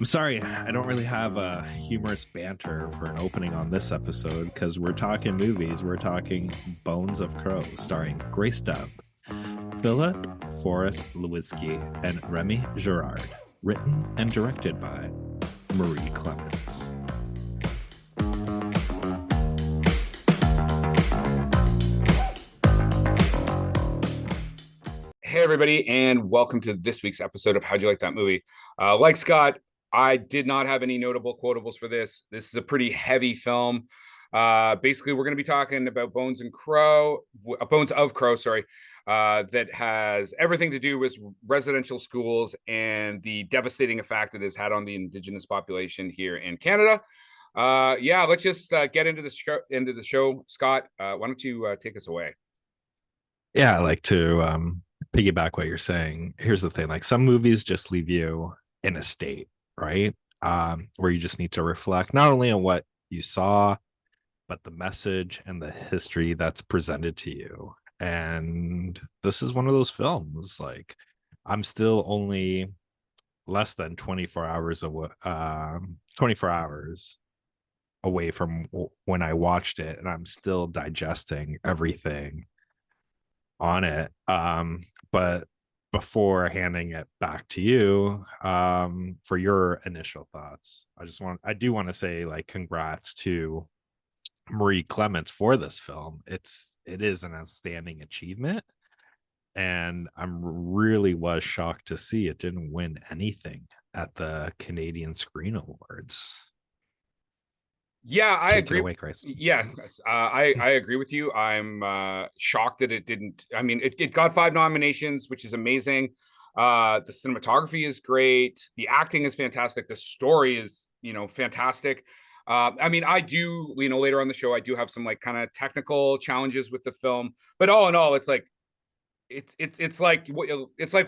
I'm sorry, I don't really have a humorous banter for an opening on this episode because we're talking movies. We're talking Bones of Crow, starring Grace Dove, Philip Forrest Lewinsky, and Remy Girard. Written and directed by Marie Clements. Hey, everybody, and welcome to this week's episode of How'd You Like That Movie? Like Scott, I did not have any notable quotables for this. This is a pretty heavy film. Basically, we're going to be talking about Bones of Crow, that has everything to do with residential schools and the devastating effect it has had on the Indigenous population here in Canada. Let's just get into the show. Scott, why don't you take us away? Yeah, I like to piggyback what you're saying. Here's the thing, like some movies just leave you in a state, right? Where you just need to reflect not only on what you saw, but the message and the history that's presented to you. And this is one of those films. Like, I'm still only less than 24 hours away, 24 hours away from when I watched it, and I'm still digesting everything on it. But before handing it back to you, for your initial thoughts, I do want to say, like, congrats to Marie Clements for this film. It is an outstanding achievement, and I'm really was shocked to see it didn't win anything at the Canadian Screen Awards. Yeah, I Take agree. it away, Chris. Yeah, I agree with you. I'm shocked that it didn't. I mean, it got 5 nominations, which is amazing. The cinematography is great. The acting is fantastic. The story is, fantastic. I mean, I do, later on the show, I do have some like kind of technical challenges with the film, but all in all, it's like it's like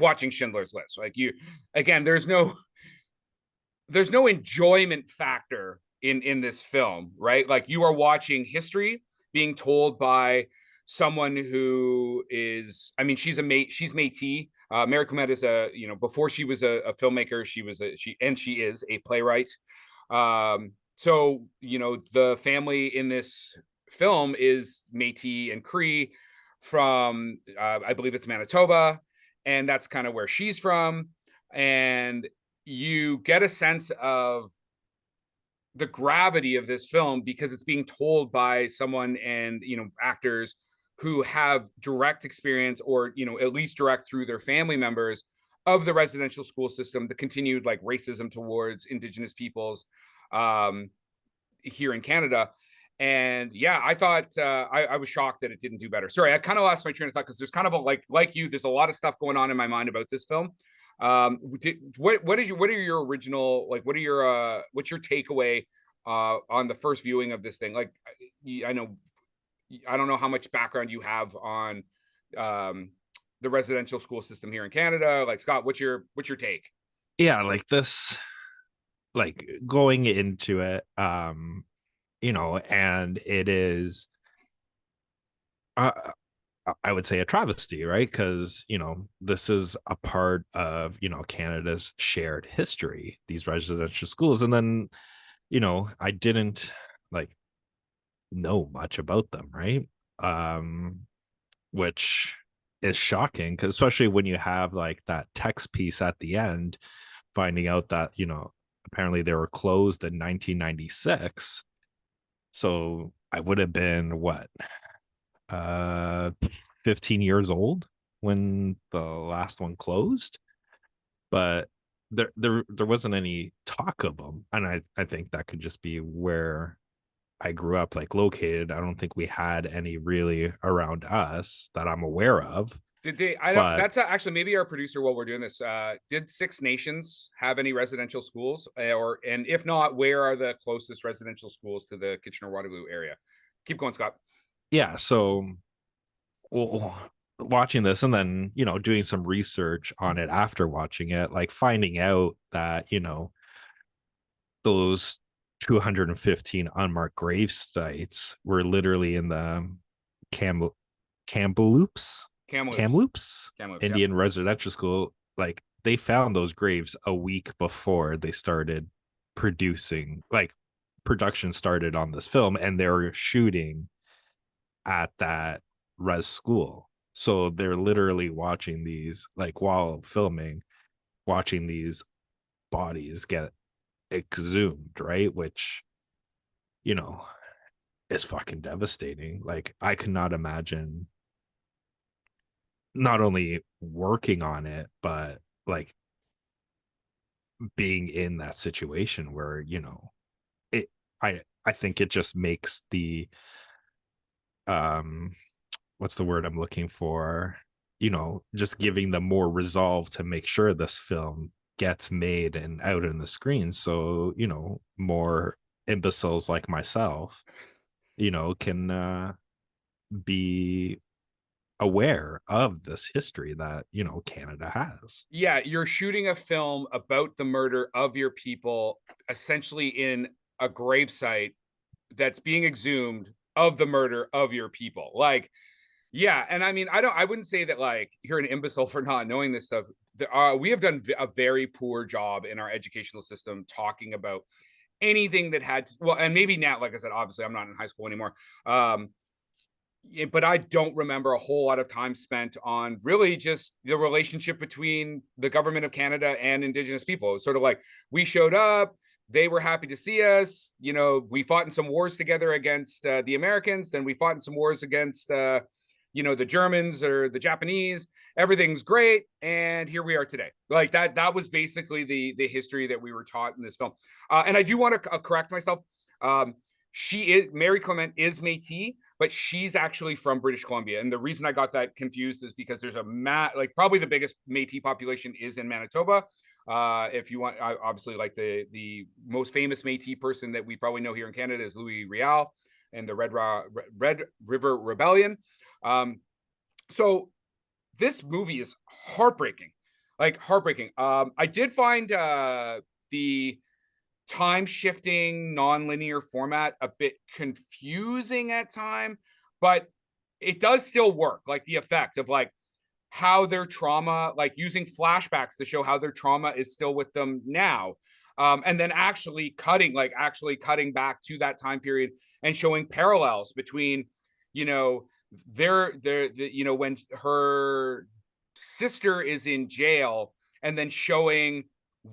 watching Schindler's List. Like again, there's no enjoyment factor in this film, right? Like, you are watching history being told by someone who is, I mean, she's Métis. Mary Clement is before she was a filmmaker, she is a playwright. So the family in this film is Métis and Cree from, I believe it's Manitoba, and that's kind of where she's from. And you get a sense of the gravity of this film because it's being told by someone and actors who have direct experience, or at least direct through their family members, of the residential school system, the continued like racism towards Indigenous peoples here in Canada. And yeah, I thought I was shocked that it didn't do better. Sorry, I kind of lost my train of thought because there's kind of a like you, there's a lot of stuff going on in my mind about this film. What are your original, like, what's your takeaway on the first viewing of this thing? Like, I don't know how much background you have on the residential school system here in Canada. Like, Scott, what's your take? Yeah, like this, like going into it, and it is, I would say, a travesty, right? Because, this is a part of, Canada's shared history, these residential schools. And then, I didn't like know much about them, right? Which is shocking, because especially when you have like that text piece at the end, finding out that, apparently they were closed in 1996. So I would have been what, 15 years old when the last one closed, but there wasn't any talk of them. And I think that could just be where I grew up, like, located. I don't think we had any really around us that I'm aware of. Did they? I don't. That's actually maybe our producer while we're doing this. Did Six Nations have any residential schools, and if not, where are the closest residential schools to the Kitchener-Waterloo area? Keep going, Scott. Yeah, so, well, watching this and then doing some research on it after watching it, like finding out that those 215 unmarked grave sites were literally in the Kamloops Kamloops Indian residential school. Like, they found those graves a week before they started producing, like production started on this film, and they were shooting at that res school. So they're literally watching these, like while filming, watching these bodies get exhumed, right? Which, you know, is fucking devastating. Like I could not imagine not only working on it, but like being in that situation where, it I think it just makes the um what's the word I'm looking for? Just giving them more resolve to make sure this film gets made and out in the screen. So, more imbeciles like myself, can be aware of this history that, Canada has. Yeah, you're shooting a film about the murder of your people, essentially in a gravesite that's being exhumed of the murder of your people. Like, yeah, and I mean, I wouldn't say that like you're an imbecile for not knowing this stuff. We have done a very poor job in our educational system talking about anything that had to, well, and maybe now, like I said, obviously I'm not in high school anymore. Yeah, but I don't remember a whole lot of time spent on really just the relationship between the government of Canada and Indigenous people. It's sort of like we showed up, they were happy to see us. We fought in some wars together against the Americans. Then we fought in some wars against, the Germans or the Japanese. Everything's great, and here we are today. Like that. That was basically the history that we were taught in this film. And I do want to correct myself. She is Mary Clement is Métis, but she's actually from British Columbia. And the reason I got that confused is because there's like probably the biggest Métis population is in Manitoba. If you want, obviously, like the most famous Métis person that we probably know here in Canada is Louis Riel and the Red River Rebellion. So this movie is heartbreaking, like heartbreaking. I did find the time shifting non-linear format a bit confusing at time, but it does still work, like the effect of like how their trauma, like using flashbacks to show how their trauma is still with them now, and then actually cutting back to that time period and showing parallels between when her sister is in jail, and then showing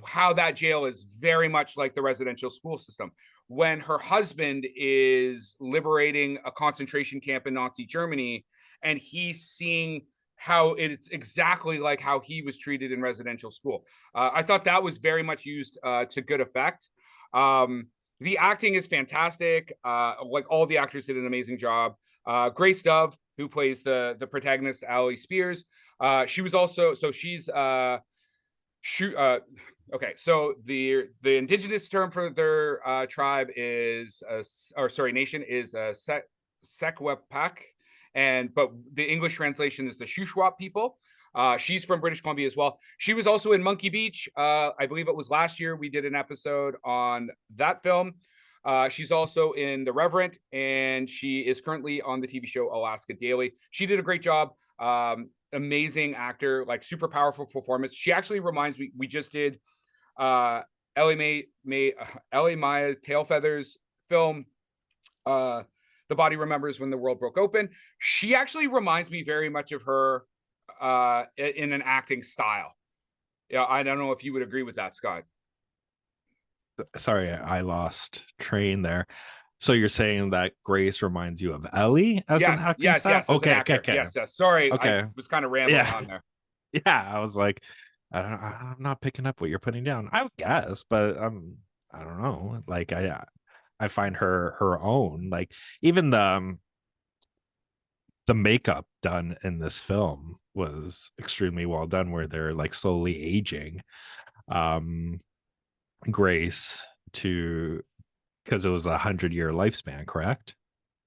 how that jail is very much like the residential school system. When her husband is liberating a concentration camp in Nazi Germany, and he's seeing how it's exactly like how he was treated in residential school. I thought that was very much used to good effect. The acting is fantastic. Like all the actors did an amazing job. Grace Dove, who plays the protagonist, Ali Spears. She was also, so she's okay, so the indigenous term for their tribe is nation is Secwepemc, but the English translation is the Shuswap people. She's from British Columbia as well. She was also in Monkey Beach. I believe it was last year we did an episode on that film. She's also in The Reverend, and she is currently on the TV show Alaska Daily. She did a great job. Amazing actor, like super powerful performance. She actually reminds me, we just did Ellie Maya Tailfeather's film, The Body Remembers When the World Broke Open. She actually reminds me very much of her in an acting style. Yeah, I don't know if you would agree with that, Scott. Sorry, I lost train there. So you're saying that Grace reminds you of Ellie as an acting style? Yes, as an actor. Okay. Yes. Sorry, Okay. I was kind of rambling on there. Yeah, I was like, I'm not picking up what you're putting down. I would guess, but I don't know. Like I find her own, like even the makeup done in this film was extremely well done, where they're like slowly aging Grace to, because it was 100-year lifespan, correct?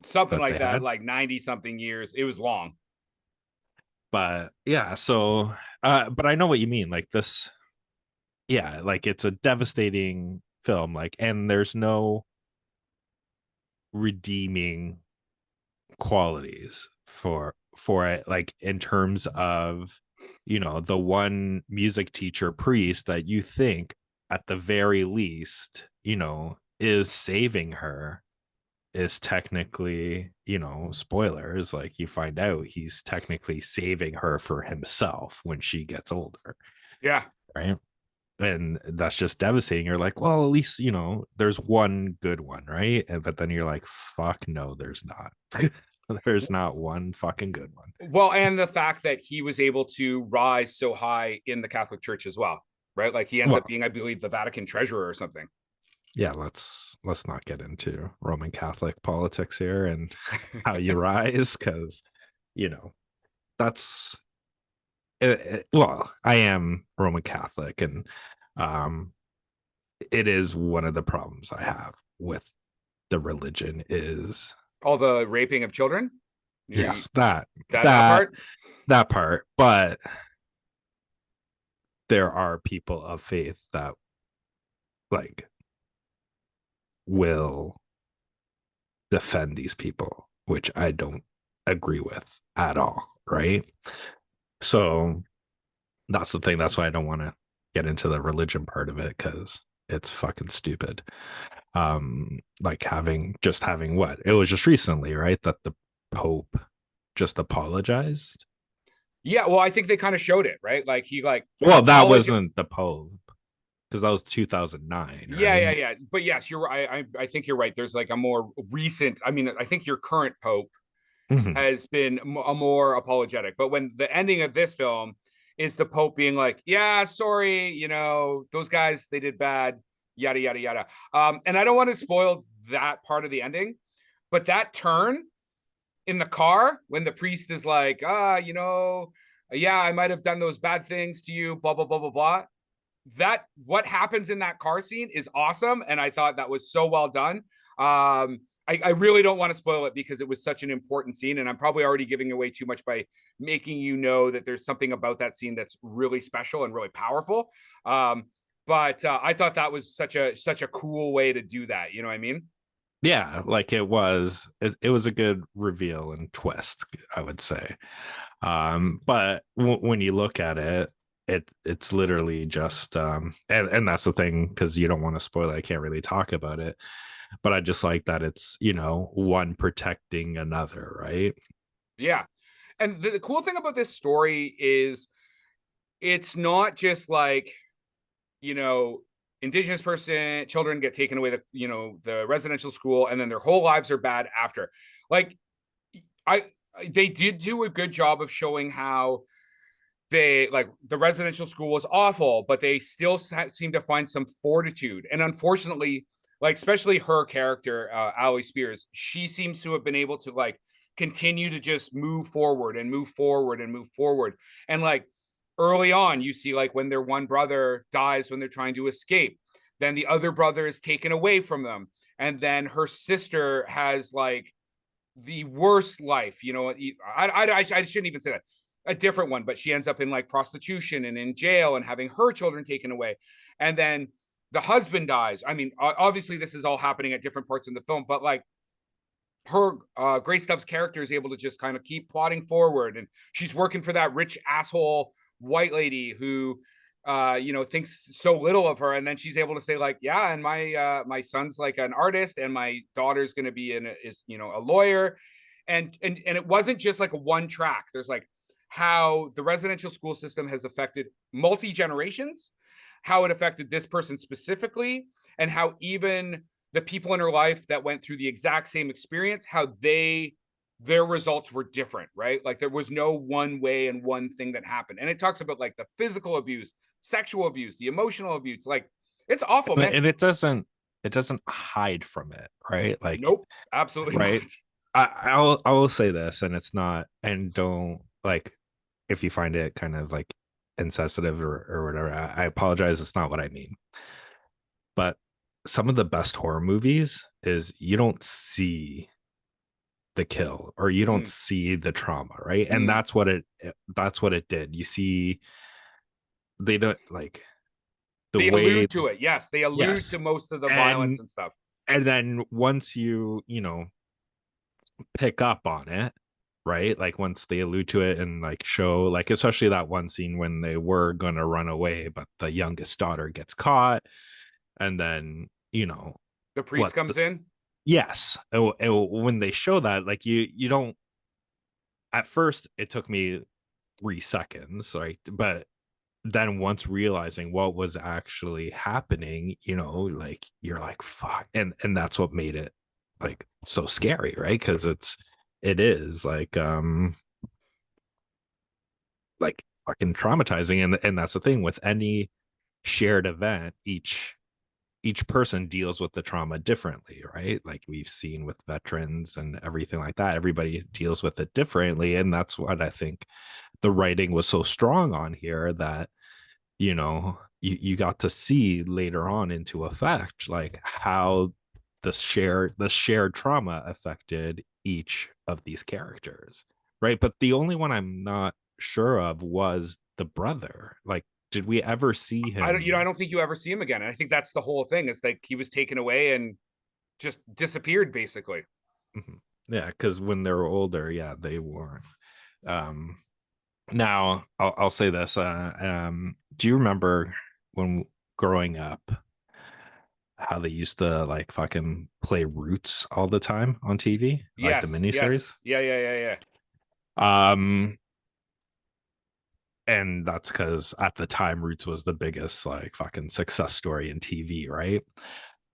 Something like that, had? like 90 something years. It was long. But yeah, so but I know what you mean. Like this, yeah, like it's a devastating film, like, and there's no redeeming qualities for it, like in terms of the one music teacher priest that you think at the very least, is saving her is technically, spoilers, like you find out he's technically saving her for himself when she gets older, Yeah. right? And that's just devastating. You're like, well, at least, there's one good one, right? But then you're like, fuck no, there's not. There's not one fucking good one. Well, and the fact that he was able to rise so high in the Catholic Church as well, right? Like he ends up Well, being, I believe, the Vatican treasurer or something. yeah, let's not get into Roman Catholic politics here and how you rise, because you know that's well, I am Roman Catholic, and um it is one of the problems I have with the religion is, All the raping of children. You, yes, that that that part. that part, but there are people of faith that like will defend these people, which I don't agree with at all, right? So that's the thing. That's why I don't want to get into the religion part of it, because it's fucking stupid. Like having what? It was just recently, right? That the Pope just apologized. Yeah, well, I think they kind of showed it, right? Like he like Well, that apologized. wasn't the Pope, because that was 2009, Yeah, yeah, right? yeah. But yes, you're right. I think you're right. There's like a more recent. I mean, I think your current Pope Mhm. has been a more apologetic. But when the ending of this film is the Pope being like, "Yeah, sorry, those guys they did bad, yada yada yada." And I don't want to spoil that part of the ending, but that turn in the car when the priest is like, yeah, I might have done those bad things to you, blah blah blah blah blah. That what happens in that car scene is awesome, and I thought that was so well done. I really don't want to spoil it because it was such an important scene, and I'm probably already giving away too much by making you know that there's something about that scene that's really special and really powerful. But I thought that was such a cool way to do that. You know what I mean? Yeah, like it was a good reveal and twist, I would say. But when you look at it, it's literally just and that's the thing, because you don't want to spoil it. I can't really talk about it, but I just like that it's, one protecting another, right? Yeah. And the cool thing about this story is it's not just like, you know, Indigenous person children get taken away the residential school and then their whole lives are bad after. Like I they did do a good job of showing how they like the residential school was awful, but they still seem to find some fortitude. And unfortunately, like especially her character, Allie Spears, she seems to have been able to like continue to just move forward and move forward and move forward. And like early on, you see like when their one brother dies when they're trying to escape, then the other brother is taken away from them, and then her sister has like the worst life. I shouldn't even say that. A different one, but she ends up in like prostitution and in jail and having her children taken away. And then the husband dies. I mean, obviously, this is all happening at different parts in the film, but like her Grace Stubbs character is able to just kind of keep plotting forward, and she's working for that rich asshole white lady who thinks so little of her, and then she's able to say like, yeah, and my son's like an artist and my daughter's going to be a lawyer. And it wasn't just like a one track. There's like how the residential school system has affected multi generations, how it affected this person specifically, and how even the people in her life that went through the exact same experience, how their results were different, right? Like there was no one way and one thing that happened. And it talks about like the physical abuse, sexual abuse, the emotional abuse. Like it's awful, man. And it doesn't hide from it, right? Like, Nope, absolutely not. right. I will say this, and it's not, and don't like, if you find it kind of like insensitive or whatever, I apologize. It's not what I mean. But some of the best horror movies is you don't see the kill, or you don't Mm, see the trauma, right? And mm. that's what it did. You see, they don't like the They way. allude to it. Yes, they allude to Yes. most of the violence and and stuff. and then once you pick up on it, right? Like once they allude to it and like show, like especially that one scene when they were gonna run away, but the youngest daughter gets caught, and then The priest what? comes in. Yes, when they show that, like you don't. At first, it took me 3 seconds, right? But then once realizing what was actually happening, like you're like fuck, and that's what made it like so scary, right? Because it is like fucking traumatizing, and that's the thing with any shared event. Each person deals with the trauma differently, right? Like we've seen with veterans and everything like that, everybody deals with it differently, and that's what I think the writing was so strong on here, that you got to see later on into effect like how the shared trauma affected each of these characters, right? But the only one I'm not sure of was the brother. Like, did we ever see I him? don't think you ever see him again. And I think that's the whole thing, is like he was taken away and just disappeared basically. Mhm. Yeah, because when they were older, yeah, they weren't. um Now, I'll say this. Do you remember when growing up how they used to like fucking play Roots all the time on TV, like the Yes, yes. miniseries? Yeah. Um, and that's because at the time Roots was the biggest like fucking success story in TV, right?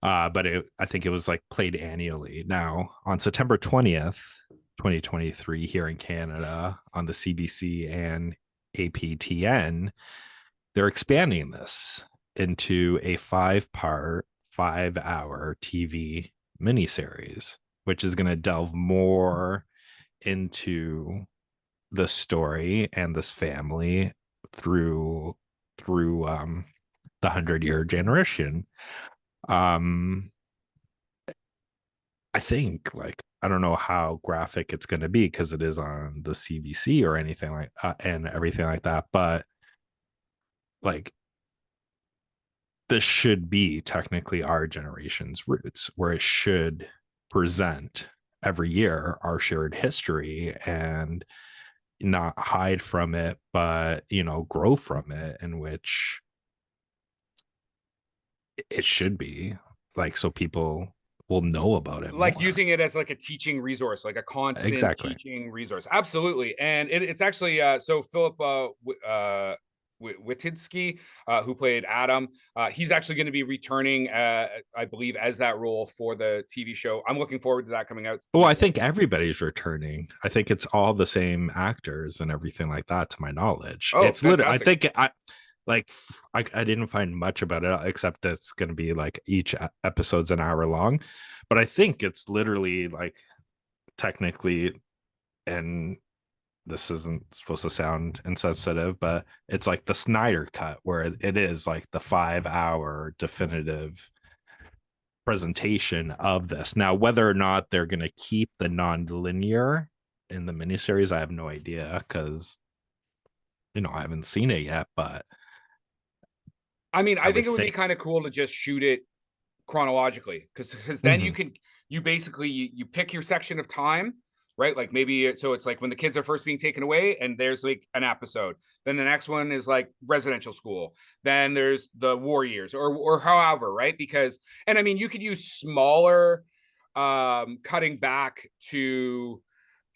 But I think it was like played annually. Now on September 20th, 2023, here in Canada on the CBC and APTN, they're expanding this into a 5-part, 5-hour TV miniseries, which is going to delve more into the story and this family through the 100-year generation. Um, I think like I don't know how graphic it's going to be because it is on the CBC or anything like and everything like that, but like this should be technically our generation's roots, where it should present every year our shared history and not hide from it, but grow from it, in which it should be like so people will know about it Like more. using it as like a teaching resource, like a constant Exactly. teaching resource. Absolutely. And it's actually so Philip Wititsky, who played Adam, he's actually going to be returning, I believe, as that role for the TV show. I'm looking forward to that coming out. Well, I think everybody's returning. I think it's all the same actors and everything like that, to my knowledge. Oh, It's literally, I fantastic. think like I didn't find much about it except that it's going to be like each episode's an hour long, but I think it's literally like technically, and this isn't supposed to sound insensitive, but it's like the Snyder cut where it is like the 5-hour definitive presentation of this. Now, whether or not they're going to keep the non-linear in the miniseries, I have no idea because I haven't seen it yet. But I mean, I I would think it would be think. kind of cool to just shoot it chronologically, because then Mhm. you basically you pick your section of time, right? Like maybe so it's like when the kids are first being taken away and there's like an episode, then the next one is like residential school, then there's the war years, or however, right? Because, and I mean, you could use smaller cutting back to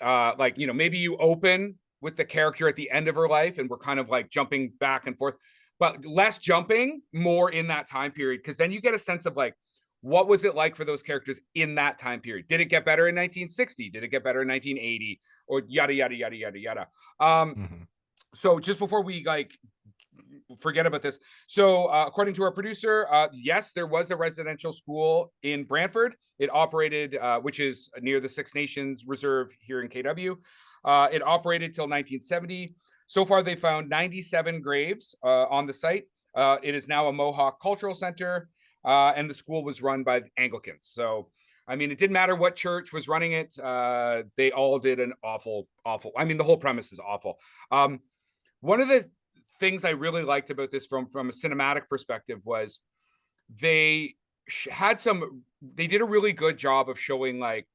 like, maybe you open with the character at the end of her life and we're kind of like jumping back and forth, but less jumping, more in that time period, because then you get a sense of like, what was it like for those characters in that time period? Did it get better in 1960? Did it get better in 1980? Or yada yada yada yada yada. Mhm. So just before we like forget about this, so according to our producer, yes, there was a residential school in Brantford. It operated, which is near the Six Nations Reserve here in KW. It operated till 1970. So far, they found 97 graves on the site. It is now a Mohawk Cultural Center, and the school was run by Anglicans. So, I mean, it didn't matter what church was running it. They all did an awful, awful. I mean, the whole premise is awful. One of the things I really liked about this from a cinematic perspective was they had some. They did a really good job of showing like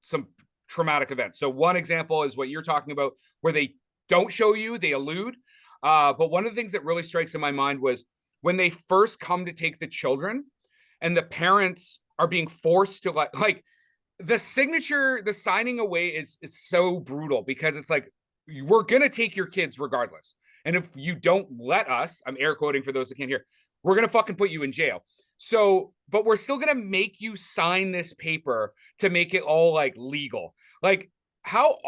some traumatic events. So one example is what you're talking about, where they don't show you, they allude. But one of the things that really strikes in my mind was when they first come to take the children and the parents are being forced to like the signature, the signing away is so brutal because it's like, we're going to take your kids regardless. And if you don't let us, I'm air quoting for those that can't hear, we're going to fucking put you in jail. So, but we're still going to make you sign this paper to make it all like legal. Like how,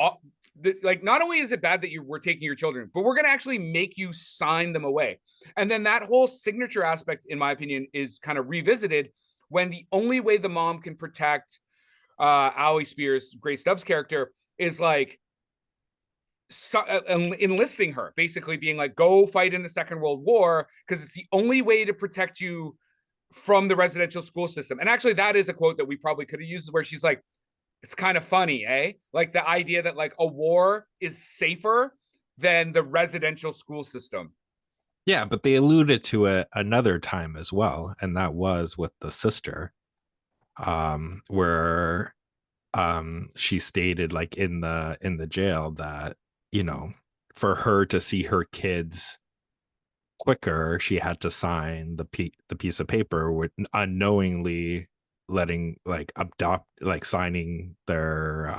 like, not only is it bad that we're taking your children, but we're going to actually make you sign them away. And then that whole signature aspect, in my opinion, is kind of revisited when the only way the mom can protect Ali Spears, Grace Stubbs' character, is like enlisting her, basically being like, go fight in the Second World War because it's the only way to protect you from the residential school system. And actually, that is a quote that we probably could have used, where she's like, it's kind of funny, eh? Like the idea that like a war is safer than the residential school system. Yeah, but they alluded to it another time as well, and that was with the sister, where she stated like in the jail that, you know, for her to see her kids quicker, she had to sign the piece of paper with unknowingly letting like adopt, like signing their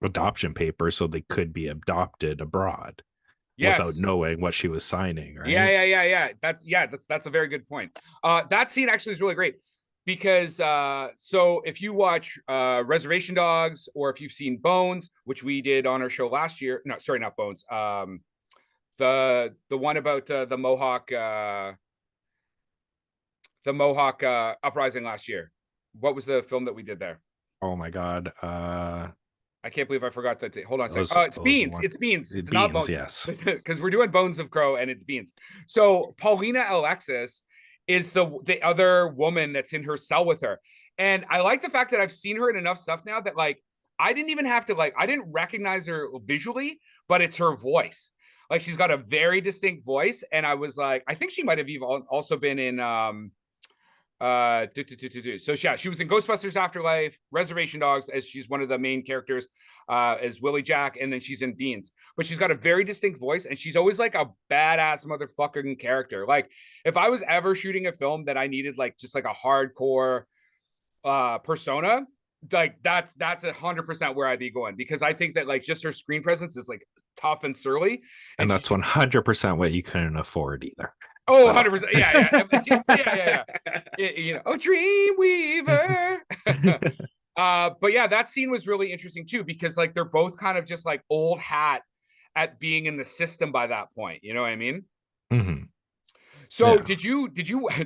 adoption paper so they could be adopted abroad without Yes. knowing what she was signing, right? Yeah. That's a very good point. That scene actually is really great because so if you watch Reservation Dogs, or if you've seen Bones, which we did on our show last year, no, sorry, not Bones, the one about the Mohawk uprising last year. What was the film that we did there? Oh my god. I can't believe I forgot that. Hold on a second. It's It was Beans. one. It's Beans. It's not Beans, Bones. yes. Because we're doing Bones of Crow and it's Beans. So Paulina Alexis is the other woman that's in her cell with her. And I like the fact that I've seen her in enough stuff now that like I didn't even have to like, I didn't recognize her visually, but it's her voice. Like she's got a very distinct voice. And I was like, I think she might have even also been in so yeah, she was in Ghostbusters Afterlife, Reservation Dogs, as she's one of the main characters, as Willie Jack, and then she's in Beans. But she's got a very distinct voice, and she's always like a badass motherfucking character. Like if I was ever shooting a film that I needed like just like a hardcore persona, like that's 100% where I'd be going, because I think that like just her screen presence is like tough and surly, And and that's 100% what you couldn't afford either. oh, 100%. Yeah. You know, oh, Dreamweaver. But yeah, that scene was really interesting too, because like they're both kind of just like old hat at being in the system by that point. You know what I mean? Mm-hmm. So Yeah.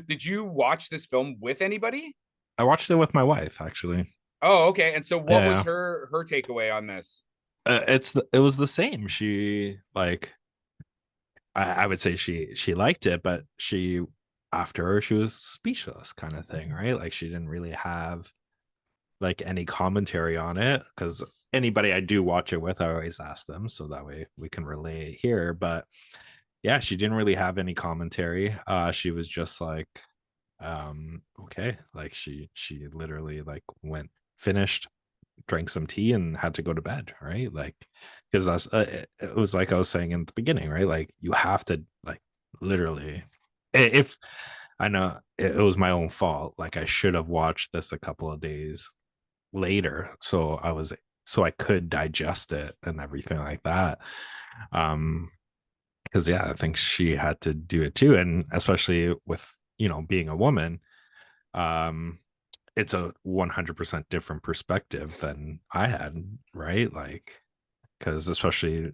did you watch this film with anybody? I watched it with my wife actually. Oh, okay. And so what was Yeah. her takeaway on this? It was the same. She like I would say she liked it, but she after her she was speechless kind of thing, right? Like she didn't really have like any commentary on it, because anybody I do watch it with, I always ask them so that way we can relay it here. But yeah, she didn't really have any commentary. She was just like, okay, like she literally like went, finished, drank some tea and had to go to bed, right? Like because it was like I was saying in the beginning, right? Like you have to like literally, if I know it was my own fault, like I should have watched this a couple of days later so I could digest it and everything like that. Because yeah, I think she had to do it too, and especially with, you know, being a woman, um it's a 100% different perspective than I had, right? Like because especially it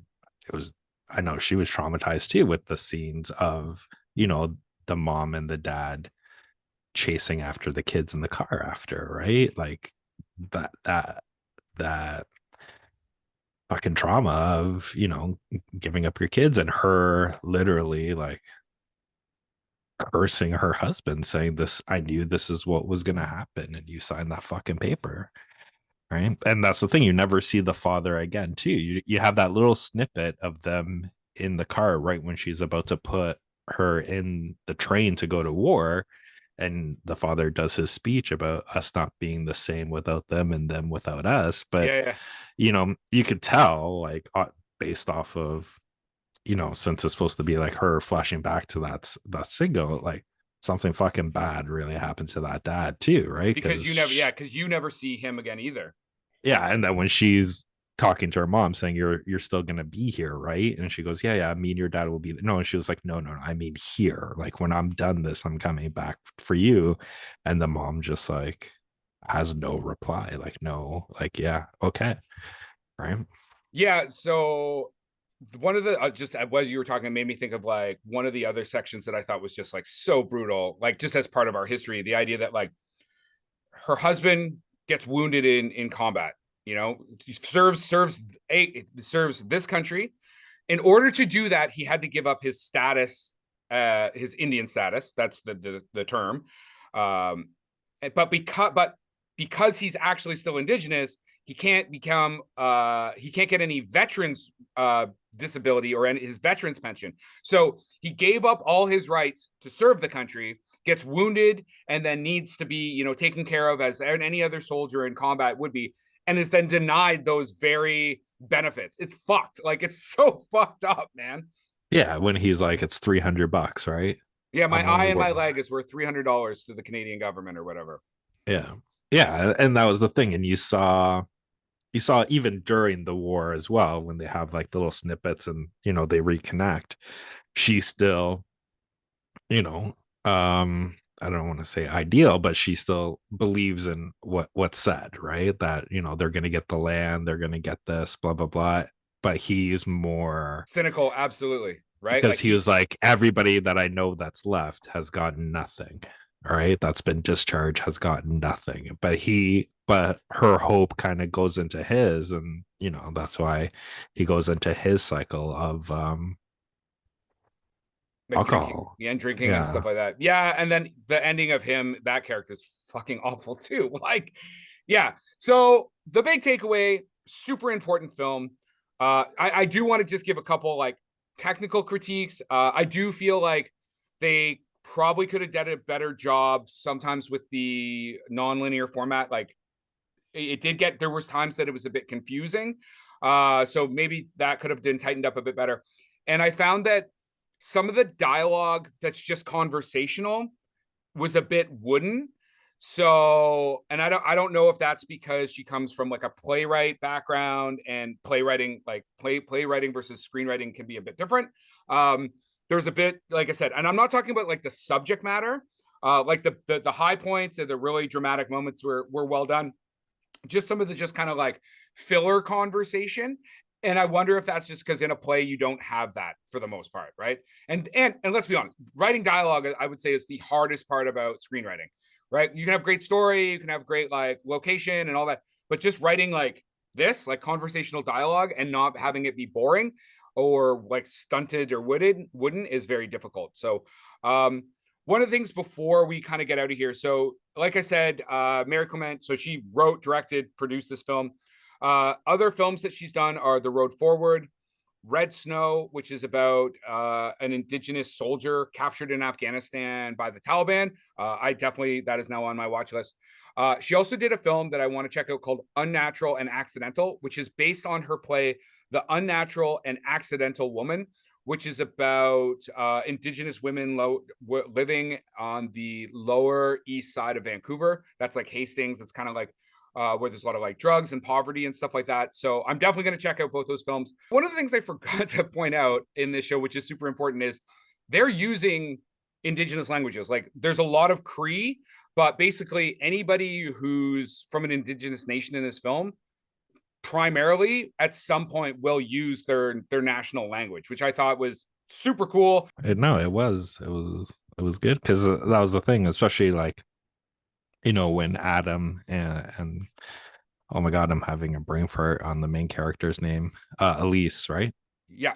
was, I know she was traumatized too with the scenes of, you know, the mom and the dad chasing after the kids in the car after, right? Like that fucking trauma of, you know, giving up your kids, and her literally like cursing her husband, saying, this, I knew this is what was going to happen and you signed that fucking paper, right? And that's the thing, you never see the father again too. You have that little snippet of them in the car right when she's about to put her in the train to go to war, and the father does his speech about us not being the same without them and them without us. But Yeah, yeah. you could tell, like, based off of, since it's supposed to be like her flashing back to that single, like something fucking bad really happened to that dad too, right? Because you never see him again either. Yeah, and then when she's talking to her mom saying you're still gonna be here, right? And she goes, yeah, me and your dad will be there. No, and she was like, no, I mean here. Like when I'm done this, I'm coming back for you. And the mom just like has no reply, like no, like yeah, okay, right? Yeah, so one of the just what you were talking made me think of like one of the other sections that I thought was just like so brutal, like just as part of our history, the idea that like her husband gets wounded in combat, serves this country. In order to do that, he had to give up his status, his Indian status. That's the term. Um, but because he's actually still Indigenous, he can't get any veterans disability or his veterans pension. So he gave up all his rights to serve the country, gets wounded, and then needs to be taken care of as any other soldier in combat would be, and is then denied those very benefits. It's fucked. Like it's so fucked up, man. Yeah, when he's like, it's $300, right? Yeah, my I'm eye only and my worth leg is worth $300 to the Canadian government or whatever. yeah. Yeah, and that was the thing. And you saw even during the war as well, when they have like the little snippets and they reconnect, she still, you know I don't want to say ideal, but she still believes in what's said, right? That they're going to get the land, they're going to get this, blah blah blah. But he's more, Cynical, absolutely, right? because Like he was like, everybody that I know that's left has gotten nothing. All right, that's been discharged, has gotten nothing. But her hope kind of goes into his, and that's why he goes into his cycle of like drinking, alcohol. yeah, and drinking and Yeah. stuff like that. Yeah, and then the ending of him, that character is fucking awful too. Like, yeah. So the big takeaway, super important film. I do want to just give a couple like technical critiques. I do feel like they probably could have done a better job sometimes with the non-linear format. Like it did get, there was times that it was a bit confusing. So maybe that could have been tightened up a bit better. And I found that some of the dialogue that's just conversational was a bit wooden. So, and I don't know if that's because she comes from like a playwright background, and playwriting, like playwriting versus screenwriting can be a bit different. Um, there's a bit, like I said, and I'm not talking about like the subject matter, like the high points and the really dramatic moments were well done. Just some of the just kind of like filler conversation. And I wonder if that's just because in a play you don't have that for the most part, right? And let's be honest, writing dialogue, I would say, is the hardest part about screenwriting, right? You can have great story, you can have great like location and all that, but just writing like this, like conversational dialogue, and not having it be boring or like stunted or wooden is very difficult. So one of the things before we kind of get out of here, so like I said, Mary Clement, so she wrote, directed, produced this film. Other films that she's done are The Road Forward, Red Snow, which is about an Indigenous soldier captured in Afghanistan by the Taliban. That is now on my watch list. She also did a film that I want to check out called Unnatural and Accidental, which is based on her play The Unnatural and Accidental Woman, which is about Indigenous women living on the lower east side of Vancouver. That's like Hastings. It's kind of like where there's a lot of like drugs and poverty and stuff like that. So I'm definitely going to check out both those films. One of the things I forgot to point out in this show, which is super important, is they're using Indigenous languages. Like there's a lot of Cree, but basically anybody who's from an Indigenous nation in this film primarily at some point will use their national language, which I thought was super cool. No, it was good, because that was the thing, especially like when Adam and oh my god, I'm having a brain fart on the main character's name, Elise, right? Yeah.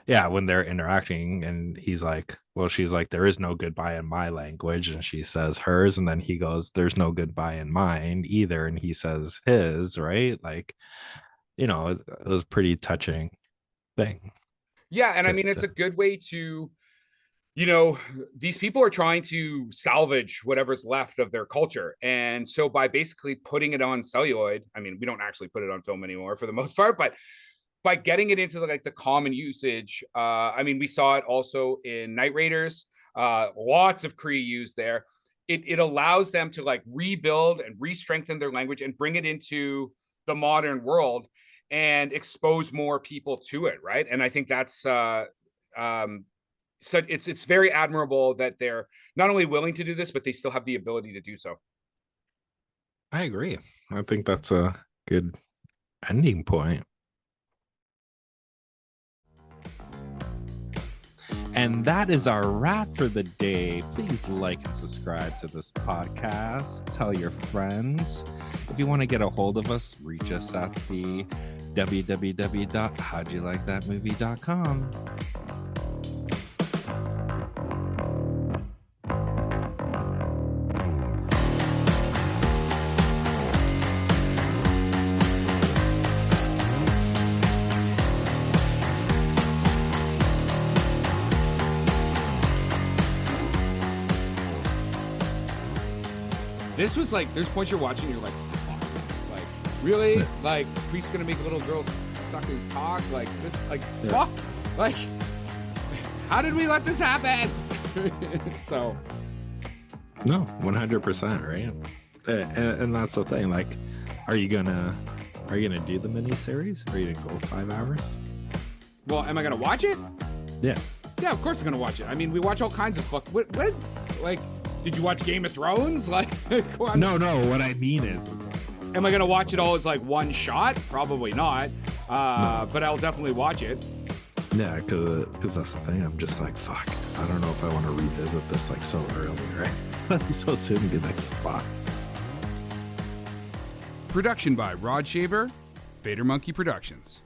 Yeah, when they're interacting and he's like, well, she's like, there is no goodbye in my language, and she says hers, and then he goes, there's no goodbye in mine either, and he says his, right? Like, it was pretty touching thing Yeah. And I to, mean, it's to a good way to these people are trying to salvage whatever's left of their culture. And so by basically putting it on celluloid, I mean, we don't actually put it on film anymore for the most part, but by getting it into the common usage, I mean, we saw it also in Night Raiders, lots of Cree used there. It allows them to rebuild and re-strengthen their language and bring it into the modern world and expose more people to it, right? And I think that's so it's very admirable that they're not only willing to do this, but they still have the ability to do so. I agree. I think that's a good ending point. And that is our wrap for the day. Please like and subscribe to this podcast. Tell your friends. If you want to get a hold of us, reach us at the www.howdyoulikethatmovie.com. This was there's points you're watching, you're like, fuck. Really? Priest's gonna make a little girl suck his cock? Fuck? How did we let this happen? So. No, 100%, right? And that's the thing. Are you gonna do the miniseries? Are you gonna go 5 hours? Well, am I gonna watch it? Yeah. Yeah, of course I'm gonna watch it. I mean, we watch all kinds of what? Did you watch Game of Thrones? No. What I mean is, am I gonna watch it all as one shot? Probably not. No. But I'll definitely watch it. Yeah, because that's the thing. I'm just fuck. I don't know if I want to revisit this so early, right? So soon, be fuck. Production by Rod Shaver, Vader Monkey Productions.